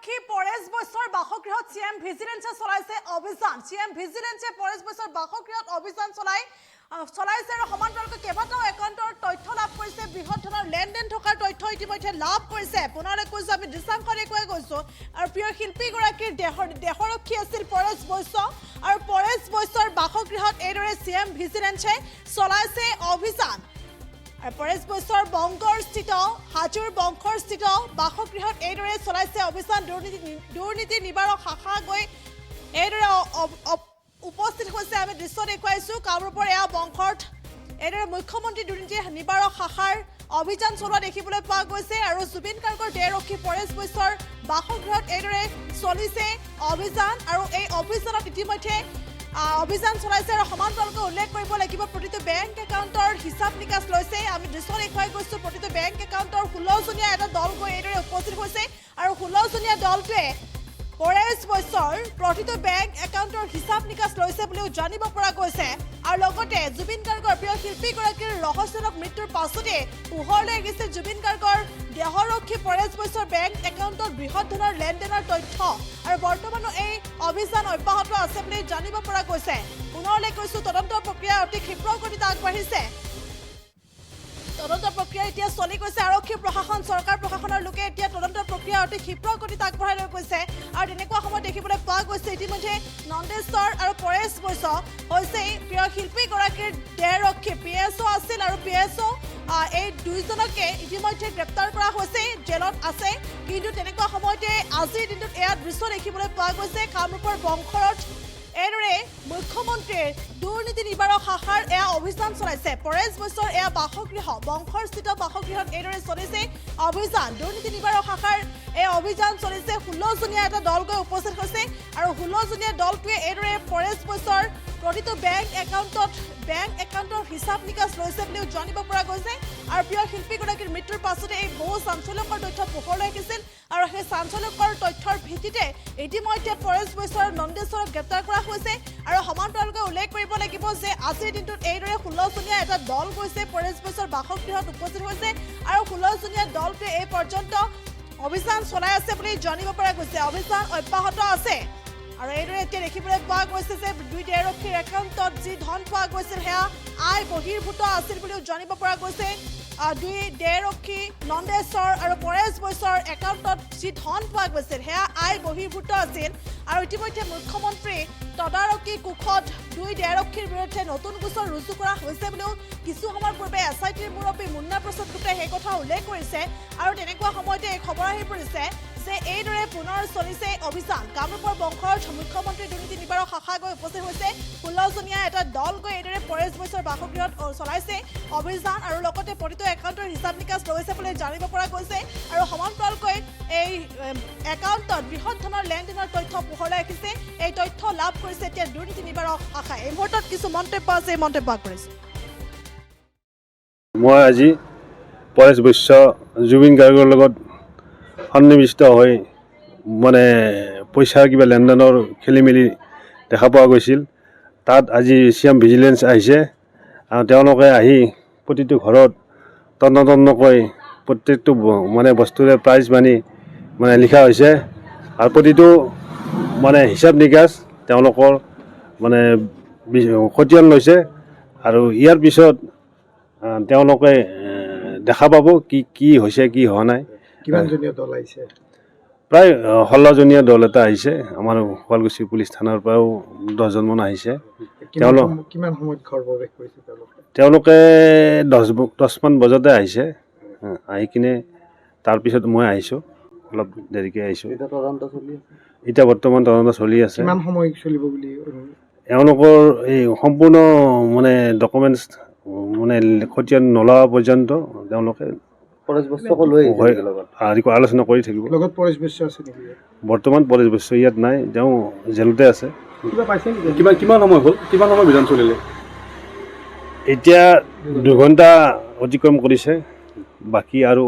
আৰক্ষী পৰেশ বৈশ্যৰ বাসগৃহত চিএম ভিজিলেন্সে চলাইছে অভিযান। চিএম ভিজিলেন্সে পৰেশ বৈশ্যৰ বাসগৃহত অভিযান চলাইছে আৰু সমান্তৰালকৈ কেইবাটাও একাউণ্টৰ তথ্য লাভ কৰিছে। বৃহৎ ধৰণৰ লেনদেন থকাৰ তথ্য ইতিমধ্যে লাভ কৰিছে। পুনৰলৈ কৈছো, আমি দৃশ্যাংশ দেখুৱাই গৈছো। আৰু প্ৰিয় শিল্পীগৰাকীৰ দেহৰক্ষী আছিল পৰেশ বৈশ্য, আৰু পৰেশ বৈশ্যৰ বাসগৃহত এইদৰে চিএম ভিজিলেন্সে চলাইছে অভিযান। আৰু পৰেশ বৈশ্যৰ বংগৰস্থিত হাজোৰ বংশৰস্থিত বাসগৃহত এইদৰে চলাইছে অভিযান। দুৰ্নীতি নিবাৰক শাখা গৈ এইদৰে উপস্থিত হৈছে। আমি দৃশ্য দেখুৱাইছোঁ। কামৰূপৰ এয়া বংশত এইদৰে মুখ্যমন্ত্ৰী দুৰ্নীতি নিবাৰক শাখাৰ অভিযান চলোৱা দেখিবলৈ পোৱা গৈছে। আৰু জুবিন গাৰ্গৰ দেহৰক্ষী পৰেশ বৈশ্যৰ বাসগৃহত এইদৰে চলিছে অভিযান। আৰু এই অভিযানত ইতিমধ্যে অভিযান চলাইছে। আৰু সমান্তৰালকৈ উল্লেখ কৰিব লাগিব, প্ৰতিটো বেংক একাউণ্টৰ হিচাপ নিকাচ লৈছে। আমি দৃশ্য দেখুৱাই গৈছোঁ। প্ৰতিটো বেংক একাউণ্টৰ 16জনীয়া এটা দল গৈ এইদৰে উপস্থিত হৈছে। আৰু 16জনীয়া দলটোৱে পৰেশ বৈশ্যৰ প্ৰতিটো বেংক একাউণ্টৰ হিচাপ নিকাচ লৈছে বুলিও জানিব পৰা গৈছে। আৰু লগতে জুবিন গাৰ্গৰ প্ৰিয় শিল্পীগৰাকীৰ ৰহস্যজনক মৃত্যুৰ পাছতে পোহৰলৈ আহিছে জুবিন গাৰ্গৰ দেহৰক্ষী পৰেশ বৈশ্যৰ বেংক একাউণ্টত বৃহৎ ধৰণৰ লেনদেনৰ তথ্য। আৰু বৰ্তমানো এই অভিযান অব্যাহত আছে বুলি জানিব পৰা গৈছে। পুনৰলৈ কৈছোঁ, তদন্ত প্ৰক্ৰিয়া অতি ক্ষীপ্ৰ গতিত আগবাঢ়িছে। তদন্ত প্ৰক্ৰিয়া এতিয়া চলি গৈছে। আৰক্ষী প্ৰশাসন, চৰকাৰ প্ৰশাসনৰ লোকে এতিয়া তদন্ত প্ৰক্ৰিয়া অতি ক্ষীপ্ৰ গতিত আগবঢ়াই লৈ গৈছে। আৰু তেনেকুৱা সময়ত দেখিবলৈ পোৱা গৈছে ইতিমধ্যে নন্দেশ্বৰ আৰু পৰেশ বৈশ্য হৈছে প্ৰিয় শিল্পীগৰাকীৰ দেহৰক্ষী। PSO আছিল, আৰু PSO এই দুইজনকে ইতিমধ্যে গ্ৰেপ্তাৰ কৰা হৈছে, জেলত আছে। কিন্তু তেনেকুৱা সময়তে আজিৰ দিনটোত এয়া দৃশ্য দেখিবলৈ পোৱা গৈছে। কামৰূপৰ বংশৰত এইদৰে মুখ্যমন্ত্ৰীৰ দুৰ্নীতি নিবাৰক শাখাৰ এয়া অভিযান চলাইছে। পৰেশ বৈশ্যৰ এয়া বাসগৃহ, বংশৰস্থিত বাসগৃহত এইদৰে চলিছে অভিযান। দুৰ্নীতি নিবাৰক শাখাৰ এই অভিযান চলিছে। 16জনীয়া এটা দল গৈ উপস্থিত হৈছে। আৰু 16জনীয়া দলটোৱে এইদৰে পৰেশ বৈশ্যৰ প্ৰতিটো বেংক একাউণ্টৰ হিচাপ নিকাচ লৈছে বুলিও জানিব পৰা গৈছে। আৰু প্ৰিয় শিল্পীগৰাকীৰ মৃত্যুৰ পাছতে এই বহু চাঞ্চল্যকৰ তথ্য পোহৰলৈ আহিছিল। আৰু সেই চাঞ্চল্যকৰ তথ্যৰ ভিত্তিতে ইতিমধ্যে পৰেশ বৈশ্য আৰু নন্দেশ্বৰক গ্ৰেপ্তাৰ কৰা হৈছে। আৰু সমান্তৰালকৈ উল্লেখ কৰিব লাগিব যে আজিৰ দিনটোত এইদৰে 16জনীয়া এটা দল গৈছে পৰেশ বৈশ্যৰ বাসগৃহত উপস্থিত হৈছে। আৰু 16জনীয়া দলটোৱে এই পৰ্যন্ত অভিযান চলাই আছে বুলি জানিব পৰা গৈছে। অভিযান অব্যাহত আছে। আৰু এইদৰে এতিয়া দেখিবলৈ পোৱা গৈছে যে দুই দেহৰক্ষীৰ একাউণ্টত যি ধন পোৱা গৈছিল সেয়া আয় বহিৰ্ভূত আছিল বুলিও জানিব পৰা গৈছে। দুই দেহৰক্ষী নন্দেশ্বৰ আৰু পৰেশ বৈশ্যৰ একাউণ্টত যি ধন পোৱা গৈছিল সেয়া আয় বহিৰ্ভূত আছিল। আৰু ইতিমধ্যে মুখ্যমন্ত্ৰী তদাৰকী কোষত দুই দেহৰক্ষীৰ বিৰুদ্ধে নতুন গোচৰ ৰুজু কৰা হৈছে বুলিও কিছু সময়ৰ পূৰ্বে SITৰ মুৰব্বী মুন্না প্ৰসাদ গুপ্তাই সেই কথা উল্লেখ কৰিছে। আৰু তেনেকুৱা সময়তে এই খবৰ আহি পৰিছে যে এইদৰে পুনৰ চলিছে অভিযান। কামৰূপৰ বংশৰ মুখ্যমন্ত্ৰী দুৰ্নীতি নিবাৰক শাখা গৈ উপস্থিত হৈছে। 16জনীয়া এটা দল গৈ এইদৰে পৰেশ বৈশ্যৰ বাসগৃহত চলাইছে অভিযান। আৰু লগতে প্ৰতিটো একাউণ্টৰ হিচাপ নিকাচ লৈছে বুলি জানিব পৰা গৈছে। আৰু সমান্তৰালকৈ এই একাউণ্টত বৃহৎ ধৰণৰ লেনদেনৰ তথ্য পোহৰলৈ আহিছে। এই তথ্য লাভ কৰিছে এতিয়া দুৰ্নীতি নিবাৰক শাখাই। এই মুহূৰ্তত কিছু মন্তব্য আছে, এই মন্তব্য আগবঢ়াইছে। মই আজি পৰেশ বৈশ্য জুবিন গাৰ্গৰ লগত সন্নিৱিষ্ট হৈ পইচাৰ কিবা লেনদেনৰ খেলি মেলি দেখা পোৱা গৈছিল। তাত আজি চিএম ভিজিলেন্স আহিছে। আৰু তেওঁলোকে আহি প্ৰতিটো ঘৰত তন্নকৈ প্ৰত্যেকটো বস্তুৰে প্ৰাইজ মানি লিখা হৈছে। আৰু প্ৰতিটো হিচাপ নিকাচ তেওঁলোকৰ খতিয়ান লৈছে। আৰু ইয়াৰ পিছত তেওঁলোকে দেখা পাব কি হৈছে কি হোৱা নাই। কিমানজনীয়া দল আহিছে? প্ৰায় 16জনীয়া দল এটা আহিছে। আমাৰ শুৱালকুছি পুলিচ থানাৰ পৰাও 10জনমান আহিছে। কিমান সময়ত ঘৰ প্ৰৱেশ কৰিছে তেওঁলোকে 10মান বজাতে আহিছে। আহি কিনে তাৰপিছত মই আহিছোঁ, অলপ দেৰিকৈ আহিছোঁ। এতিয়া বৰ্তমান তদন্ত চলি আছে। কিমান সময় চলিব বুলি এওঁলোকৰ এই সম্পূৰ্ণ ডকুমেণ্টছ খতিয়ান নোলোৱা পৰ্যন্ত তেওঁলোকে আলোচনা কৰি থাকিব। লগত পৰেশ বৈশ্য আছে নেকি? বৰ্তমান পৰেশ বৈশ্য ইয়াত নাই, তেওঁ জেলতে আছে। কিমান সময় হ'ল, কিমান সময় অভিযান চলিলে? এতিয়া 2 ঘণ্টা অতিক্ৰম কৰিছে। বাকী আৰু